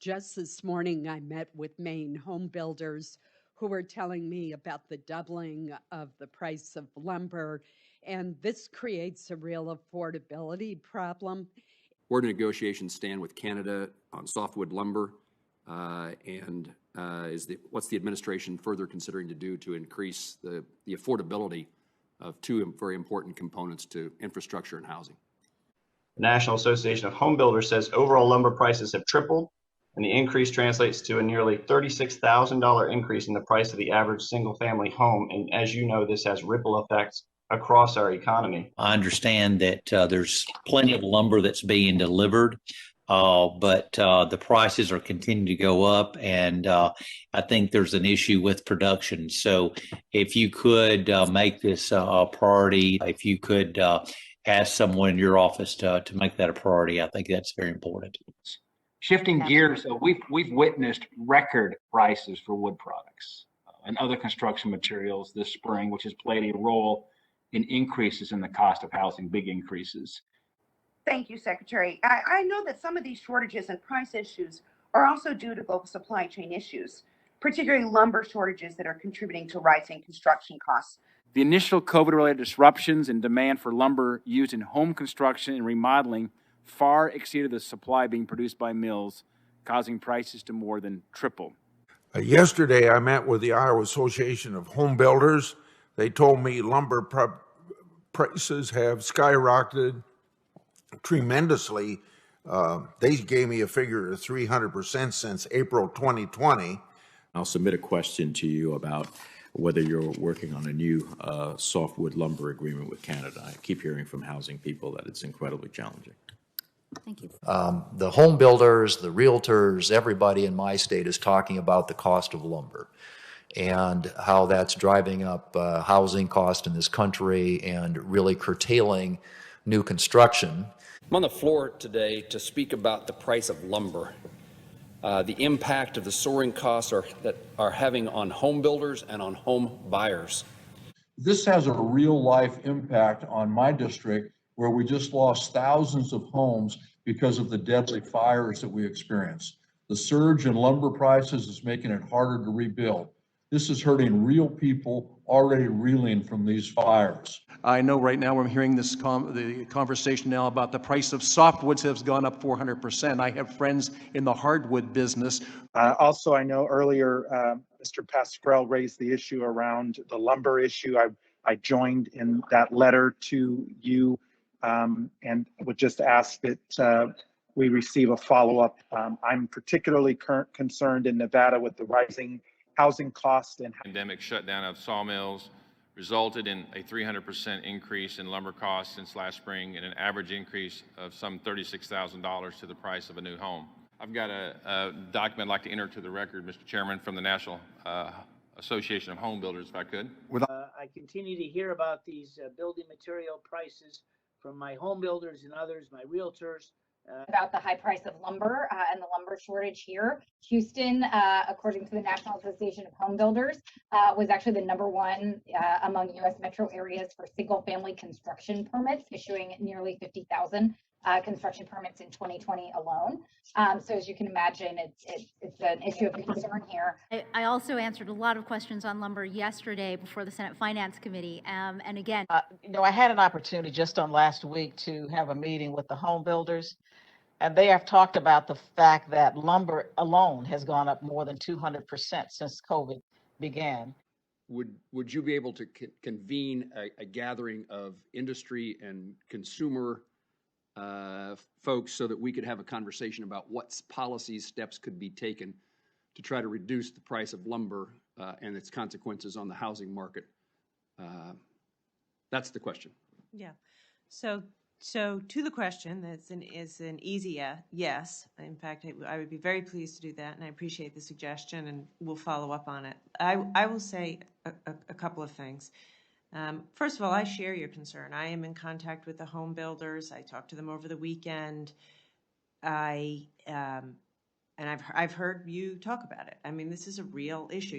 Just this morning, I met with Maine home builders who were telling me about the doubling of the price of lumber, and this creates a real affordability problem. Where do negotiations stand with Canada on softwood lumber? And what's the administration further considering to do to increase the affordability of two very important components to infrastructure and housing? The National Association of Home Builders says overall lumber prices have tripled, and the increase translates to a nearly $36,000 increase in the price of the average single-family home. And as you know, this has ripple effects across our economy. I understand that there's plenty of lumber that's being delivered, but the prices are continuing to go up, and I think there's an issue with production. So if you could make this a priority, if you could ask someone in your office to make that a priority, I think that's very important. Shifting gears, we've witnessed record prices for wood products and other construction materials this spring, which has played a role in increases in the cost of housing, big increases. Thank you, Secretary. I know that some of these shortages and price issues are also due to global supply chain issues, particularly lumber shortages that are contributing to rising construction costs. The initial COVID-related disruptions in demand for lumber used in home construction and remodeling far exceeded the supply being produced by mills, causing prices to more than triple. Yesterday, I met with the Iowa Association of Home Builders. They told me lumber prices have skyrocketed tremendously. They gave me a figure of 300% since April 2020. I'll submit a question to you about whether you're working on a new softwood lumber agreement with Canada. I keep hearing from housing people that it's incredibly challenging. Thank you. The home builders, the realtors, everybody in my state is talking about the cost of lumber and how that's driving up housing cost in this country and really curtailing new construction. I'm on the floor today to speak about the price of lumber, the impact of the soaring costs that are having on home builders and on home buyers. This has a real life impact on my district, where we just lost thousands of homes because of the deadly fires that we experienced. The surge in lumber prices is making it harder to rebuild. This is hurting real people already reeling from these fires. I know right now we're hearing the conversation now about the price of softwoods has gone up 400%. I have friends in the hardwood business. Also, I know earlier Mr. Pascrell raised the issue around the lumber issue. I joined in that letter to you and would just ask that we receive a follow-up. I'm particularly concerned in Nevada with the rising housing costs and pandemic shutdown of sawmills resulted in a 300% increase in lumber costs since last spring and an average increase of some $36,000 to the price of a new home. I've got a document I'd like to enter to the record, Mr. Chairman, from the National Association of Home Builders, if I could. I continue to hear about these building material prices from my home builders and others, my realtors. About the high price of lumber and the lumber shortage here. Houston, according to the National Association of Home Builders, was actually the #1 among U.S. metro areas for single-family construction permits, issuing nearly 50,000 construction permits in 2020 alone. So as you can imagine, it's an issue of concern here. I also answered a lot of questions on lumber yesterday before the Senate Finance Committee. And again, I had an opportunity just on last week to have a meeting with the home builders, and they have talked about the fact that lumber alone has gone up more than 200% since COVID began. Would you be able to convene a gathering of industry and consumer folks so that we could have a conversation about what policies, steps could be taken to try to reduce the price of lumber and its consequences on the housing market? That's the question. Yeah. So to the question, that's is an easy yes. In fact, I would be very pleased to do that, and I appreciate the suggestion, and we'll follow up on it. I will say a couple of things. First of all, I share your concern. I am in contact with the home builders. I talked to them over the weekend. And I've heard you talk about it. I mean, this is a real issue.